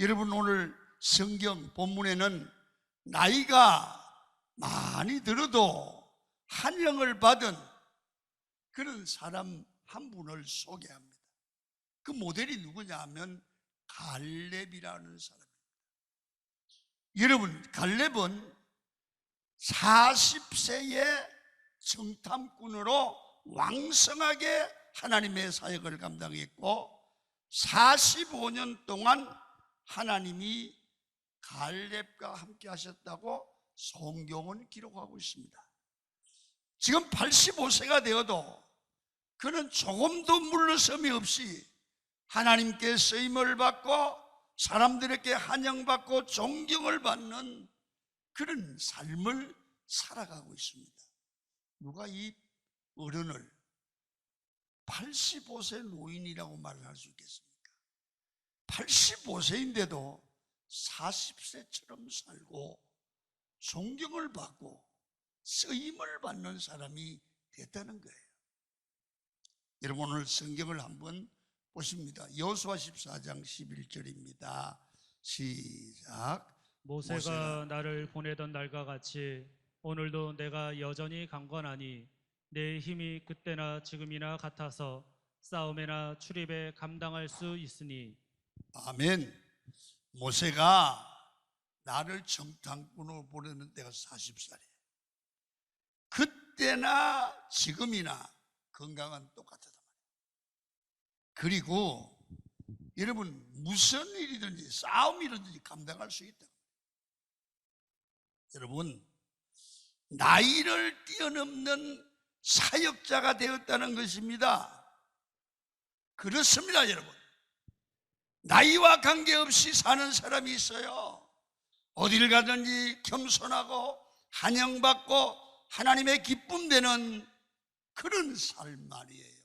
여러분, 오늘 성경 본문에는 나이가 많이 들어도 한영을 받은 그런 사람 한 분을 소개합니다. 그 모델이 누구냐 하면 갈렙이라는 사람입니다. 여러분, 갈렙은 40세의 정탐꾼으로 왕성하게 하나님의 사역을 감당했고 45년 동안 하나님이 갈렙과 함께 하셨다고 성경은 기록하고 있습니다. 지금 85세가 되어도 그는 조금도 물러섬이 없이 하나님께 쓰임을 받고 사람들에게 환영받고 존경을 받는 그런 삶을 살아가고 있습니다. 누가 이 어른을 85세 노인이라고 말할 수 있겠습니까? 85세인데도 40세처럼 살고 존경을 받고 쓰임을 받는 사람이 됐다는 거예요. 여러분, 오늘 성경을 한번 보십니다. 여호수아 14장 11절입니다. 시작. 모세가 나를 보내던 날과 같이 오늘도 내가 여전히 강건하니 내 힘이 그때나 지금이나 같아서 싸움에나 출입에 감당할 수 있으니. 아멘. 모세가 나를 정탐꾼으로 보내는 때가 40살이에요. 그때나 지금이나 건강은 똑같다 말이에요. 그리고 여러분, 무슨 일이든지 싸움이든지 감당할 수 있다. 여러분, 나이를 뛰어넘는 사역자가 되었다는 것입니다. 그렇습니다, 여러분. 나이와 관계없이 사는 사람이 있어요. 어디를 가든지 겸손하고 환영받고 하나님의 기쁨 되는 그런 삶 말이에요.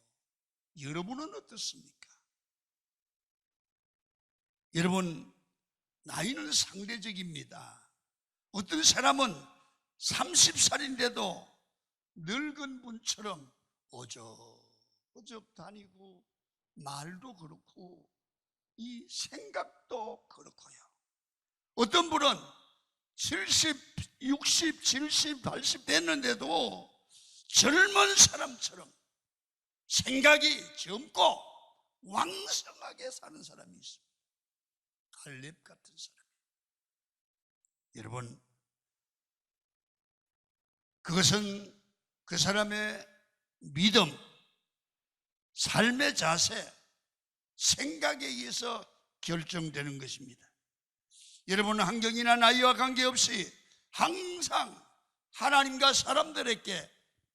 여러분은 어떻습니까? 여러분, 나이는 상대적입니다. 어떤 사람은 30살인데도 늙은 분처럼 어적어적 다니고 말도 그렇고 이 생각도 그렇고요. 어떤 분은 70, 60, 70, 80 됐는데도 젊은 사람처럼 생각이 젊고 왕성하게 사는 사람이 있습니다. 갈렙 같은 사람이에요. 여러분, 그것은 그 사람의 믿음, 삶의 자세, 생각에 의해서 결정되는 것입니다. 여러분, 환경이나 나이와 관계없이 항상 하나님과 사람들에게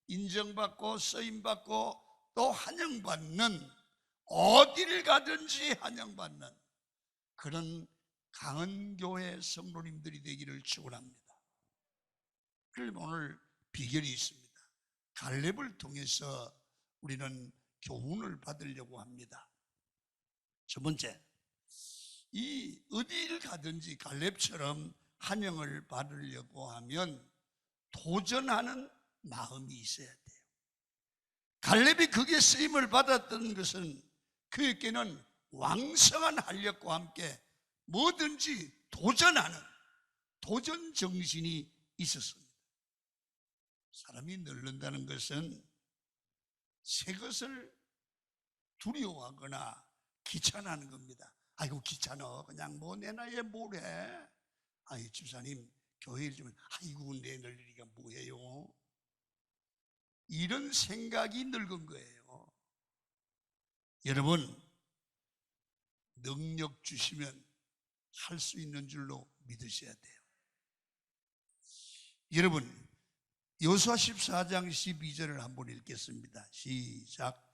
인정받고 쓰임받고 또 환영받는, 어디를 가든지 환영받는 그런 강한 교회 성도님들이 되기를 축원합니다. 그럼 오늘 비결이 있습니다. 갈렙을 통해서 우리는 교훈을 받으려고 합니다. 첫 번째, 이 어디를 가든지 갈렙처럼 환영을 받으려고 하면 도전하는 마음이 있어야 돼요. 갈렙이 거기에 쓰임을 받았던 것은 그에게는 왕성한 활력과 함께 뭐든지 도전하는 도전 정신이 있었습니다. 사람이 늙는다는 것은 새 것을 두려워하거나 귀찮아하는 겁니다. 아이고 귀찮아, 그냥 뭐 내 나이에 뭘 해. 아이 집사님, 교회 일 좀, 아이고 내 늙으니까 뭐해요. 이런 생각이 늙은 거예요. 여러분, 능력 주시면 할 수 있는 줄로 믿으셔야 돼요. 여러분, 여호수아 14장 12절을 한번 읽겠습니다. 시작.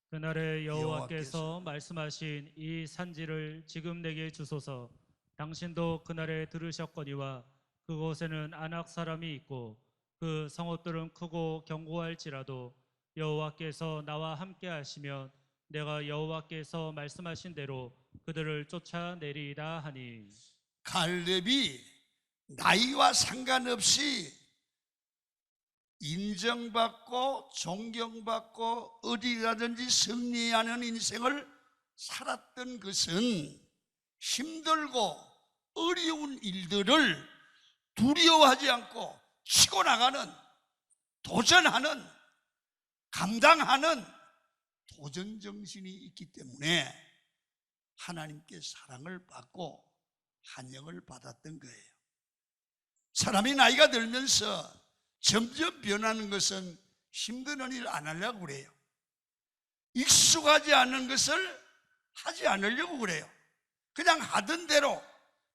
그날에 여호와께서 말씀하신 이 산지를 지금 내게 주소서. 당신도 그날에 들으셨거니와 그곳에는 아낙 사람이 있고 그 성읍들은 크고 견고할지라도 여호와께서 나와 함께 하시면 내가 여호와께서 말씀하신 대로 그들을 쫓아내리이다 하니. 갈렙이 나이와 상관없이 인정받고 존경받고 어디 가든지 승리하는 인생을 살았던 것은 힘들고 어려운 일들을 두려워하지 않고 치고 나가는, 도전하는, 감당하는 도전 정신이 있기 때문에 하나님께 사랑을 받고 환영을 받았던 거예요. 사람이 나이가 들면서 점점 변하는 것은 힘든 일 안 하려고 그래요. 익숙하지 않은 것을 하지 않으려고 그래요. 그냥 하던 대로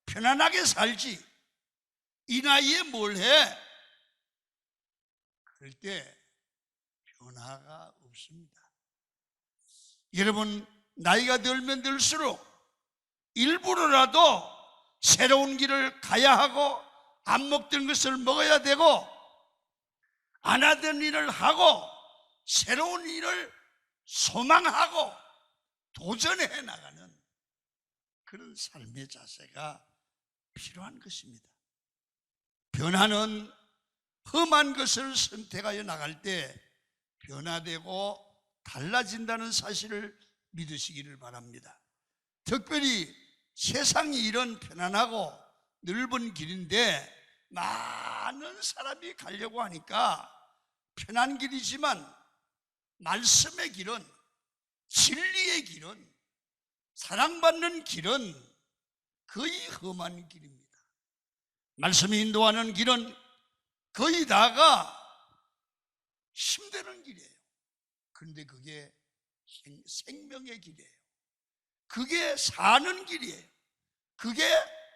편안하게 살지. 이 나이에 뭘 해? 그럴 때 변화가 없습니다. 여러분, 나이가 들면 들수록 일부러라도 새로운 길을 가야 하고, 안 먹던 것을 먹어야 되고, 안 하던 일을 하고, 새로운 일을 소망하고 도전해 나가는 그런 삶의 자세가 필요한 것입니다. 변화는 험한 것을 선택하여 나갈 때 변화되고 달라진다는 사실을 믿으시기를 바랍니다. 특별히 세상이 이런 편안하고 넓은 길인데 많은 사람이 가려고 하니까 편한 길이지만 말씀의 길은, 진리의 길은, 사랑받는 길은 거의 험한 길입니다. 말씀이 인도하는 길은 거의 다가 힘드는 길이에요. 그런데 그게 생명의 길이에요. 그게 사는 길이에요. 그게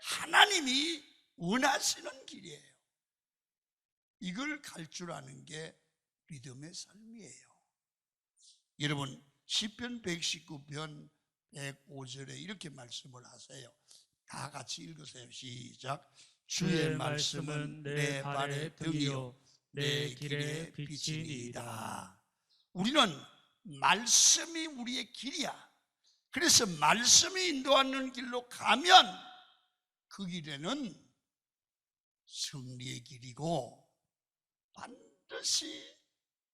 하나님이 원하시는 길이에요. 이걸 갈 줄 아는 게 믿음의 삶이에요. 여러분, 시편 119편 105절에 이렇게 말씀을 하세요. 다 같이 읽으세요. 시작. 주의 말씀은 내 발의 등이요 내 길의 빛이니이다. 우리는 말씀이 우리의 길이야. 그래서 말씀이 인도하는 길로 가면 그 길에는 승리의 길이고 반드시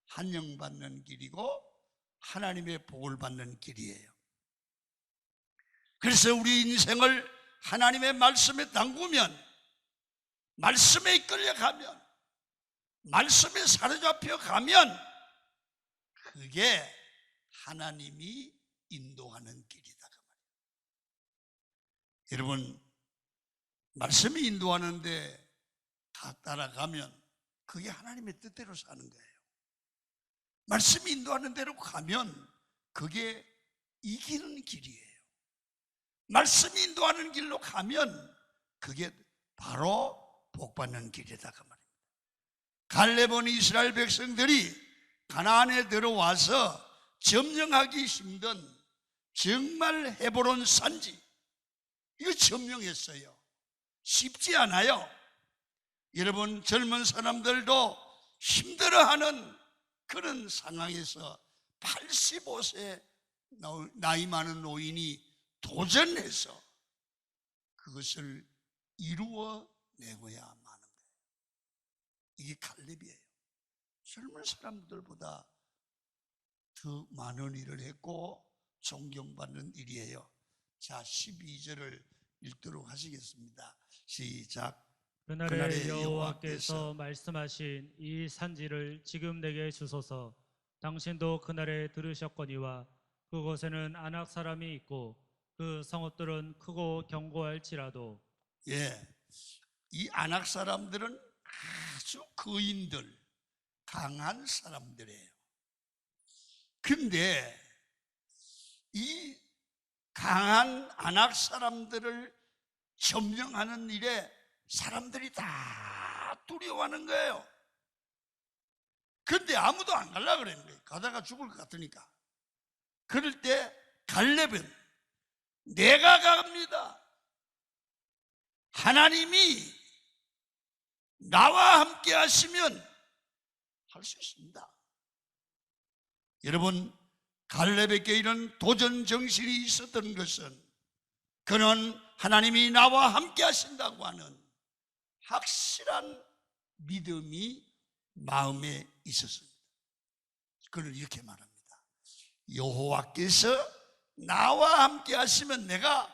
환영받는 길이고 하나님의 복을 받는 길이에요. 그래서 우리 인생을 하나님의 말씀에 담그면, 말씀에 이끌려가면, 말씀에 사로잡혀 가면 그게 하나님이 인도하는 길이다 그 말이에요. 여러분, 말씀이 인도하는데 다 따라가면 그게 하나님의 뜻대로 사는 거예요. 말씀이 인도하는 대로 가면 그게 이기는 길이에요. 말씀이 인도하는 길로 가면 그게 바로 복받는 길이다 그 말입니다. 갈렙은 이스라엘 백성들이 가나안에 들어와서 점령하기 힘든 정말 헤브론 산지, 이거 점령했어요. 쉽지 않아요. 여러분, 젊은 사람들도 힘들어하는 그런 상황에서 85세 나이 많은 노인이 도전해서 그것을 이루어내고야 마는 거예요. 이게 갈렙이에요. 젊은 사람들보다 더 많은 일을 했고 존경받는 일이에요. 자, 12절을 읽도록 하시겠습니다. 시작. 그날에 여호와께서 말씀하신 이 산지를 지금 내게 주소서. 당신도 그날에 들으셨거니와 그곳에는 아낙 사람이 있고 그 성읍들은 크고 견고할지라도. 예, 이 아낙 사람들은 아주 거인들, 강한 사람들이에요. 근데 이 강한 아낙 사람들을 점령하는 일에 사람들이 다 두려워하는 거예요. 근데 아무도 안 가려고 그러는 거예요. 가다가 죽을 것 같으니까. 그럴 때 갈렙은 내가 갑니다. 하나님이 나와 함께 하시면 할 수 있습니다. 여러분, 갈렙에게 이런 도전 정신이 있었던 것은 그는 하나님이 나와 함께 하신다고 하는 확실한 믿음이 마음에 있었습니다. 그는 이렇게 말합니다. 여호와께서 나와 함께 하시면 내가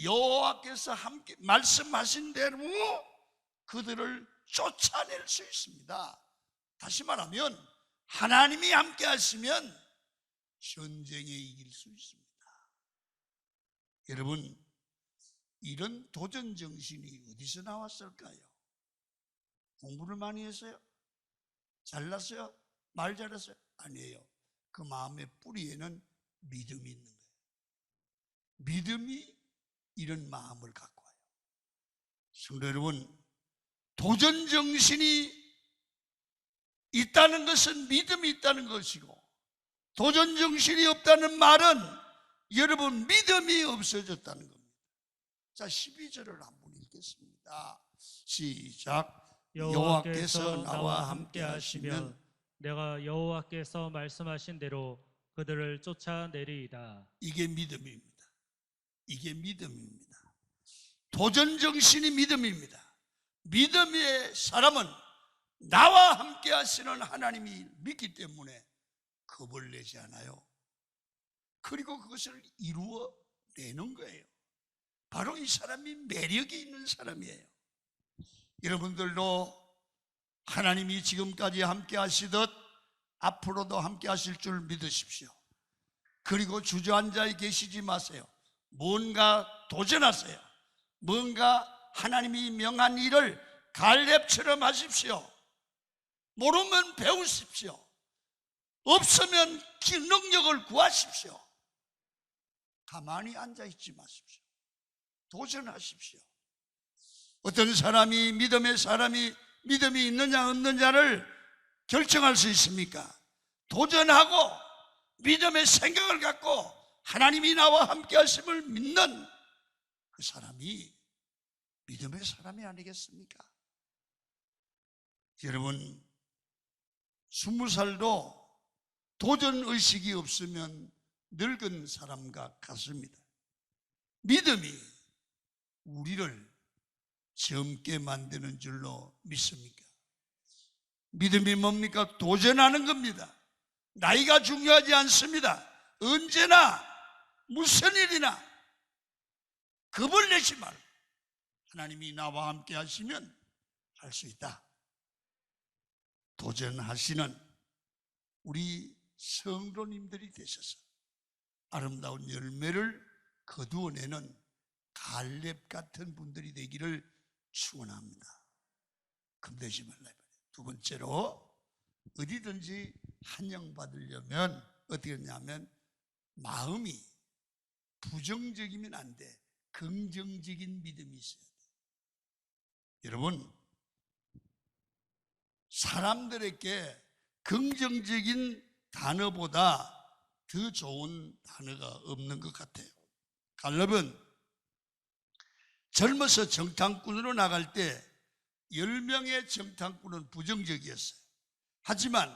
여호와께서 함께 말씀하신 대로 그들을 쫓아낼 수 있습니다. 다시 말하면 하나님이 함께 하시면 전쟁에 이길 수 있습니다. 여러분, 이런 도전 정신이 어디서 나왔을까요? 공부를 많이 했어요? 잘났어요? 말 잘했어요? 아니에요. 그 마음의 뿌리에는 믿음이 있는 거예요. 믿음이 이런 마음을 갖고 와요. 성도 여러분, 도전 정신이 있다는 것은 믿음이 있다는 것이고, 도전 정신이 없다는 말은 여러분 믿음이 없어졌다는 겁니다. 자, 12절을 한번 읽겠습니다. 시작. 여호와께서 나와 함께 하시면 내가 여호와께서 말씀하신 대로 그들을 쫓아내리이다. 이게 믿음입니다. 이게 믿음입니다. 도전 정신이 믿음입니다. 믿음의 사람은 나와 함께 하시는 하나님이 믿기 때문에 겁을 내지 않아요. 그리고 그것을 이루어내는 거예요. 바로 이 사람이 매력이 있는 사람이에요. 여러분들도 하나님이 지금까지 함께 하시듯 앞으로도 함께 하실 줄 믿으십시오. 그리고 주저앉아 계시지 마세요. 뭔가 도전하세요. 뭔가 하나님이 명한 일을 갈렙처럼 하십시오. 모르면 배우십시오. 없으면 능력을 구하십시오. 가만히 앉아있지 마십시오. 도전하십시오. 어떤 사람이 믿음이 있느냐 없느냐를 결정할 수 있습니까? 도전하고 믿음의 생각을 갖고 하나님이 나와 함께 하심을 믿는 그 사람이 믿음의 사람이 아니겠습니까? 여러분, 20살도 도전의식이 없으면 늙은 사람과 같습니다. 믿음이 우리를 젊게 만드는 줄로 믿습니까? 믿음이 뭡니까? 도전하는 겁니다. 나이가 중요하지 않습니다. 언제나 무슨 일이나 겁을 내지 말고 하나님이 나와 함께 하시면 할 수 있다. 도전하시는 우리 성도님들이 되셔서 아름다운 열매를 거두어내는 갈렙 같은 분들이 되기를 축원합니다. 겁내지 말라. 두 번째로, 어디든지 환영받으려면 어떻게 하냐면 마음이 부정적이면 안 돼. 긍정적인 믿음이 있어야 돼. 여러분, 사람들에게 긍정적인 단어보다 더 좋은 단어가 없는 것 같아요. 갈렙은 젊어서 정탐꾼으로 나갈 때 10명의 정탐꾼은 부정적이었어요. 하지만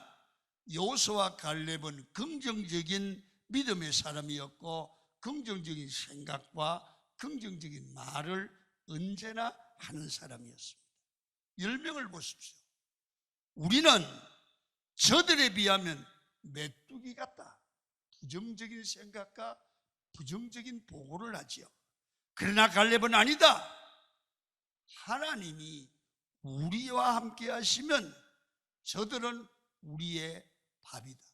여호수아와 갈렙은 긍정적인 믿음의 사람이었고 긍정적인 생각과 긍정적인 말을 언제나 하는 사람이었습니다. 10명을 보십시오. 우리는 저들에 비하면 메뚜기 같다. 부정적인 생각과 부정적인 보고를 하지요. 그러나 갈렙은 아니다. 하나님이 우리와 함께 하시면 저들은 우리의 밥이다.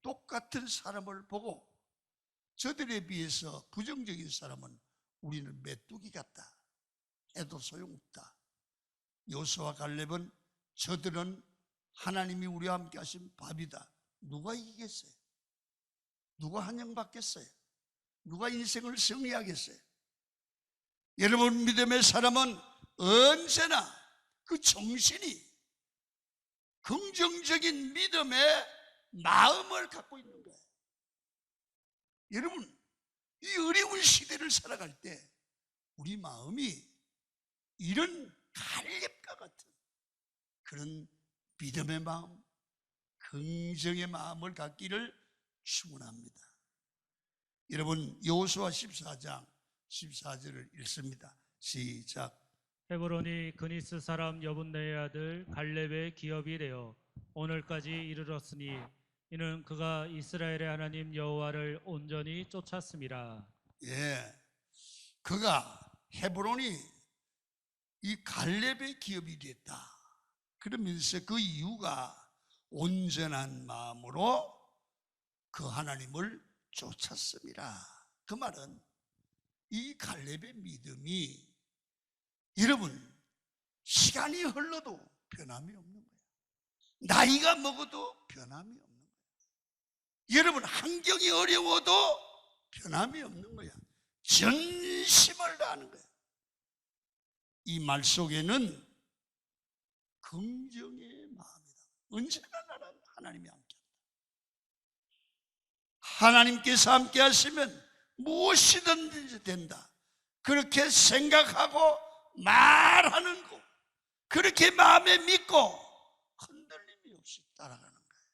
똑같은 사람을 보고 저들에 비해서 부정적인 사람은 우리는 메뚜기 같다 해도 소용없다. 여호수아와 갈렙은 저들은 하나님이 우리와 함께 하신 밥이다. 누가 이기겠어요? 누가 환영받겠어요? 누가 인생을 승리하겠어요? 여러분, 믿음의 사람은 언제나 그 정신이 긍정적인 믿음의 마음을 갖고 있는 거예요. 여러분, 이 어려운 시대를 살아갈 때 우리 마음이 이런 갈렙과 같은 그런 믿음의 마음, 긍정의 마음을 갖기를 축원합니다. 여러분, 여호수아 14장 14절을 읽습니다. 시작. 헤브론이 그니스 사람 여분네의 아들 갈렙의 기업이 되어 오늘까지 이르렀으니 이는 그가 이스라엘의 하나님 여호와를 온전히 쫓았음이라. 예, 그가 헤브론이 이 갈렙의 기업이 됐다. 그러면서 그 이유가 온전한 마음으로 그 하나님을 쫓았습니다. 그 말은 이 갈렙의 믿음이 여러분 시간이 흘러도 변함이 없는 거예요. 나이가 먹어도 변함이 없는 거예요. 여러분 환경이 어려워도 변함이 없는 거야. 전심을 다하는 거야. 이 말 속에는 긍정의 마음이다. 언제나 나는 하나님이 함께한다. 하나님께서 함께 하시면 무엇이든지 된다. 그렇게 생각하고 말하는 거, 그렇게 마음에 믿고 흔들림이 없이 따라가는 거예요.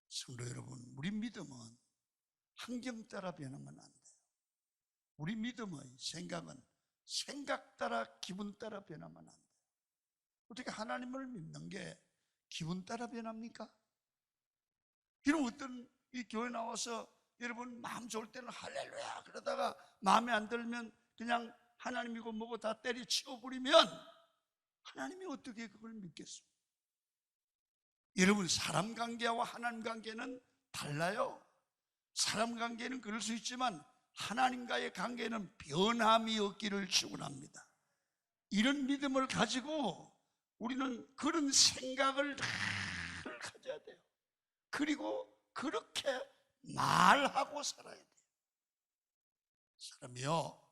성도 여러분, 우리 믿음은 환경 따라 변하면 안 돼요. 우리 믿음의 생각은 생각 따라 기분 따라 변하면 안 돼요. 어떻게 하나님을 믿는 게 기분 따라 변합니까? 이런 어떤 이 교회 나와서 여러분 마음 좋을 때는 할렐루야 그러다가 마음에 안 들면 그냥 하나님이고 뭐고 다 때려치워버리면 하나님이 어떻게 그걸 믿겠어요? 여러분 사람 관계와 하나님 관계는 달라요. 사람 관계는 그럴 수 있지만 하나님과의 관계는 변함이 없기를 축원합니다. 이런 믿음을 가지고 우리는 그런 생각을 늘 가져야 돼요. 그리고 그렇게 말하고 살아야 돼요. 사람이요,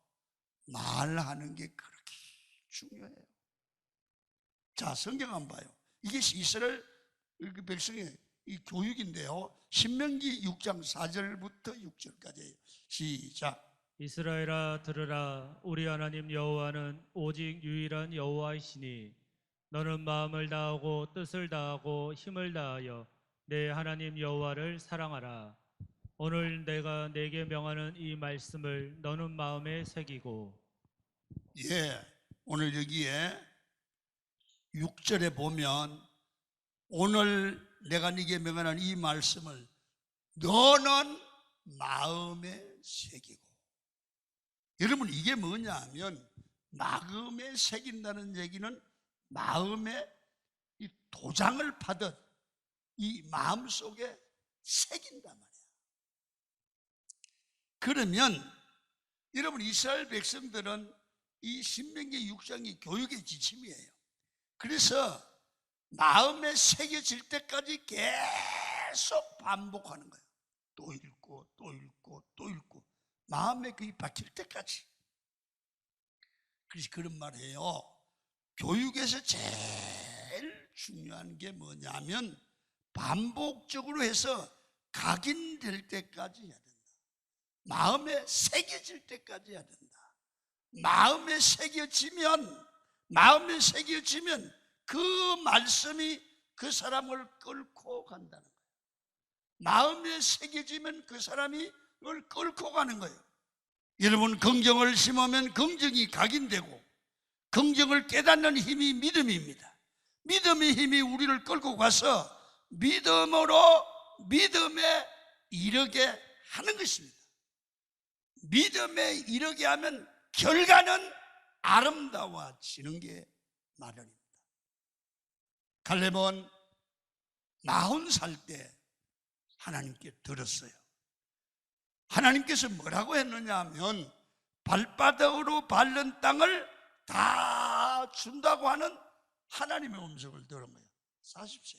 말하는 게 그렇게 중요해요. 자, 성경 한번 봐요. 이게 이스라엘 백성의 이 교육인데요. 신명기 6장 4절부터 6절까지예요. 시작. 이스라엘아 들으라. 우리 하나님 여호와는 오직 유일한 여호와이시니 너는 마음을 다하고 뜻을 다하고 힘을 다하여 내 하나님 여호와를 사랑하라. 오늘 내가 내게 명하는 이 말씀을 너는 마음에 새기고. 예, 오늘 여기에 6절에 보면 오늘 내가 네게 명하는 이 말씀을 너는 마음에 새기고. 여러분 이게 뭐냐 하면 마음에 새긴다는 얘기는 마음에 이 도장을 받은 이 마음속에 새긴단 말이에요. 그러면 여러분 이스라엘 백성들은 이 신명기 6장이 교육의 지침이에요. 그래서 마음에 새겨질 때까지 계속 반복하는 거예요. 또 읽고 또 읽고 또 읽고 마음에 그게 박힐 때까지. 그래서 그런 말 해요. 교육에서 제일 중요한 게 뭐냐면 반복적으로 해서 각인될 때까지 해야 된다. 마음에 새겨질 때까지 해야 된다. 마음에 새겨지면 그 말씀이 그 사람을 끌고 간다는 거예요. 마음에 새겨지면 그 사람이 그걸 끌고 가는 거예요. 여러분 긍정을 심으면 긍정이 각인되고 긍정을 깨닫는 힘이 믿음입니다. 믿음의 힘이 우리를 끌고 가서 믿음으로 믿음에 이르게 하는 것입니다. 믿음에 이르게 하면 결과는 아름다워지는 게 마련입니다. 갈렙은 40살 때 하나님께 들었어요. 하나님께서 뭐라고 했느냐 하면 발바닥으로 밟는 땅을 다 준다고 하는 하나님의 음성을 들은 거예요. 40세.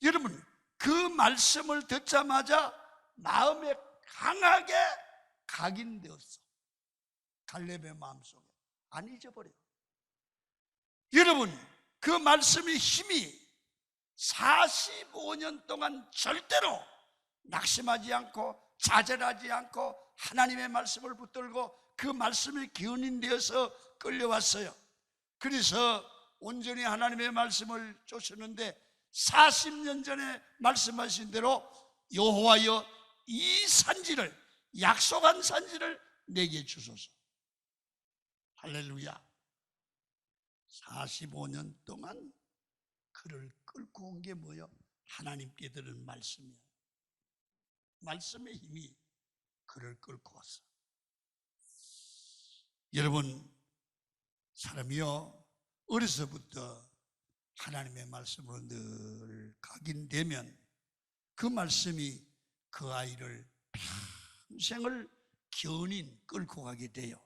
여러분 그 말씀을 듣자마자 마음에 강하게 각인되었어. 갈렙의 마음속에 안 잊어버려. 여러분 그 말씀의 힘이 45년 동안 절대로 낙심하지 않고 좌절하지 않고 하나님의 말씀을 붙들고 그 말씀에 기운이 되어서 끌려왔어요. 그래서 온전히 하나님의 말씀을 쫓았는데 40년 전에 말씀하신 대로 여호와여 이 산지를 약속한 산지를 내게 주소서. 할렐루야. 45년 동안 그를 끌고 온 게 뭐예요? 하나님께 들은 말씀이에요. 말씀의 힘이 그를 끌고 왔어. 여러분, 사람이요 어려서부터 하나님의 말씀으로 늘 각인되면 그 말씀이 그 아이를 평생을 견인 끌고 가게 돼요.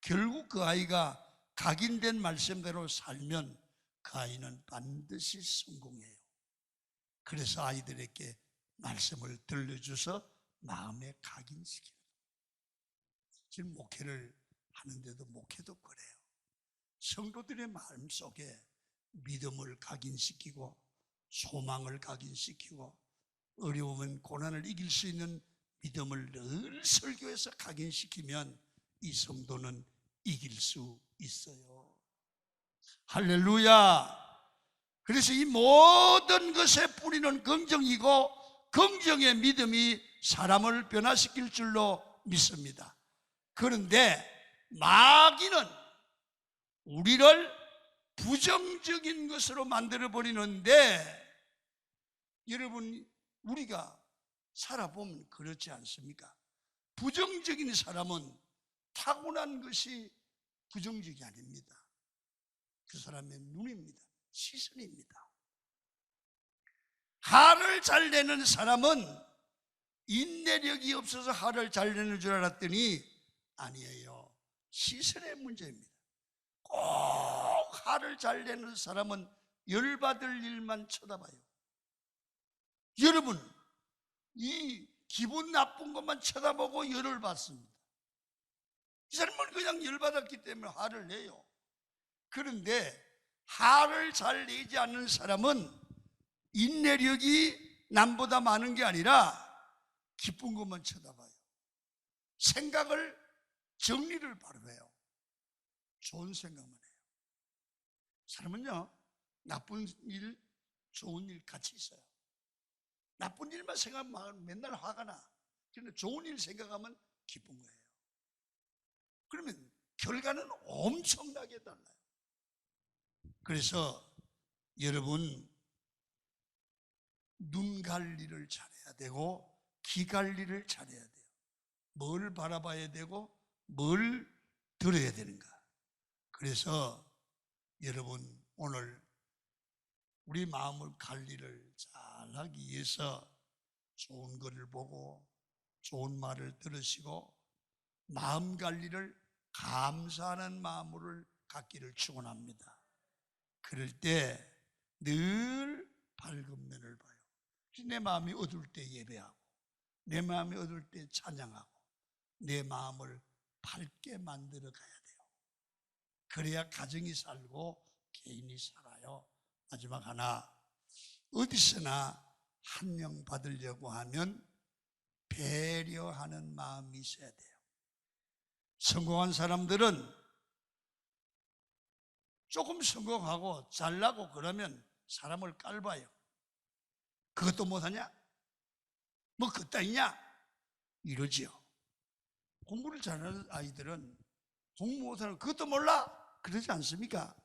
결국 그 아이가 각인된 말씀대로 살면 그 아이는 반드시 성공해요. 그래서 아이들에게 말씀을 들려줘서 마음에 각인시켜요. 지금 목회를 하는데도 목회도 그래요. 성도들의 마음속에 믿음을 각인시키고 소망을 각인시키고 어려움은 고난을 이길 수 있는 믿음을 늘 설교해서 각인시키면 이 성도는 이길 수 있어요. 할렐루야. 그래서 이 모든 것의 뿌리는 긍정이고 긍정의 믿음이 사람을 변화시킬 줄로 믿습니다. 그런데 마귀는 우리를 부정적인 것으로 만들어 버리는데, 여러분, 우리가 살아보면 그렇지 않습니까? 부정적인 사람은 타고난 것이 부정적이 아닙니다. 그 사람의 눈입니다. 시선입니다. 화를 잘 내는 사람은 인내력이 없어서 화를 잘 내는 줄 알았더니 아니에요. 시선의 문제입니다. 꼭 화를 잘 내는 사람은 열받을 일만 쳐다봐요. 여러분, 이 기분 나쁜 것만 쳐다보고 열을 받습니다. 이 사람은 그냥 열받았기 때문에 화를 내요. 그런데 화를 잘 내지 않는 사람은 인내력이 남보다 많은 게 아니라 기쁜 것만 쳐다봐요. 생각을 정리를 바로 해요. 좋은 생각만 해요. 사람은요, 나쁜 일, 좋은 일 같이 있어요. 나쁜 일만 생각하면 맨날 화가 나. 그런데 좋은 일 생각하면 기쁜 거예요. 그러면 결과는 엄청나게 달라요. 그래서 여러분, 눈 관리를 잘해야 되고 귀 관리를 잘해야 돼요. 뭘 바라봐야 되고 뭘 들어야 되는가. 그래서 여러분, 오늘 우리 마음을 관리를 잘하기 위해서 좋은 것을 보고 좋은 말을 들으시고 마음 관리를 감사하는 마음을 갖기를 축원합니다. 그럴 때 늘 밝은 면을 봐요. 내 마음이 어두울 때 예배하고 내 마음이 어두울 때 찬양하고 내 마음을 밝게 만들어 가야 돼요. 그래야 가정이 살고 개인이 살아요. 마지막 하나, 어디서나 환영받으려고 하면 배려하는 마음이 있어야 돼요. 성공한 사람들은 조금 성공하고 잘나고 그러면 사람을 깔봐요. 그것도 못하냐? 뭐 그따위냐? 이러지요. 공부를 잘하는 아이들은 공부 못하는 그것도 몰라? 그러지 않습니까?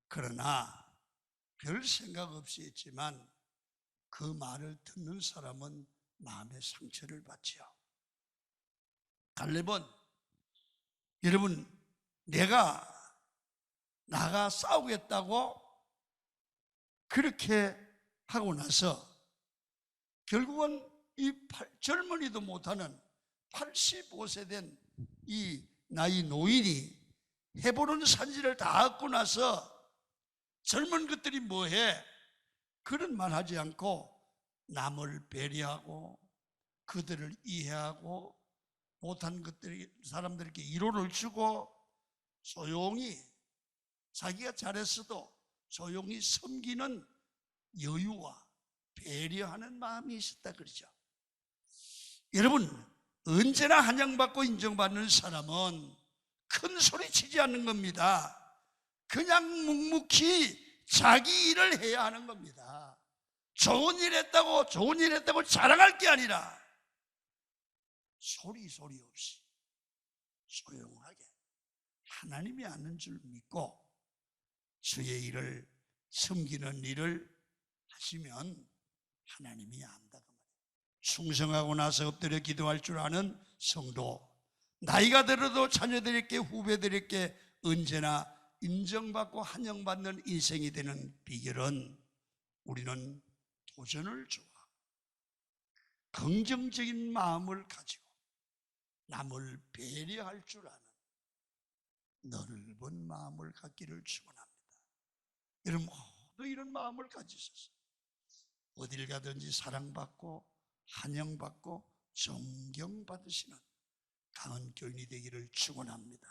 그러나 별 생각 없이 했지만 그 말을 듣는 사람은 마음의 상처를 받지요. 갈렙은 여러분, 내가 나가 싸우겠다고 그렇게 하고 나서 결국은 이 젊은이도 못하는 85세 된 이 나이 노인이 해보는 산지를 다 얻고 나서 젊은 것들이 뭐해? 그런 말 하지 않고 남을 배려하고 그들을 이해하고 못한 것들이 사람들에게 위로를 주고 조용히 자기가 잘했어도 조용히 섬기는 여유와 배려하는 마음이 있었다 그러죠. 여러분, 언제나 환영받고 인정받는 사람은 큰 소리 치지 않는 겁니다. 그냥 묵묵히 자기 일을 해야 하는 겁니다. 좋은 일 했다고 자랑할 게 아니라 소리 없이 조용하게 하나님이 아는 줄 믿고 주의 일을 섬기는 일을 하시면 하나님이 안다. 충성하고 나서 엎드려 기도할 줄 아는 성도, 나이가 들어도 자녀들에게, 후배들에게 언제나 인정받고 환영받는 인생이 되는 비결은 우리는 도전을 좋아하고 긍정적인 마음을 가지고 남을 배려할 줄 아는 넓은 마음을 갖기를 축원합니다. 여러분 모두 이런 마음을 가지셔서 어딜 가든지 사랑받고 환영받고 존경받으시는 강한 교인이 되기를 축원합니다.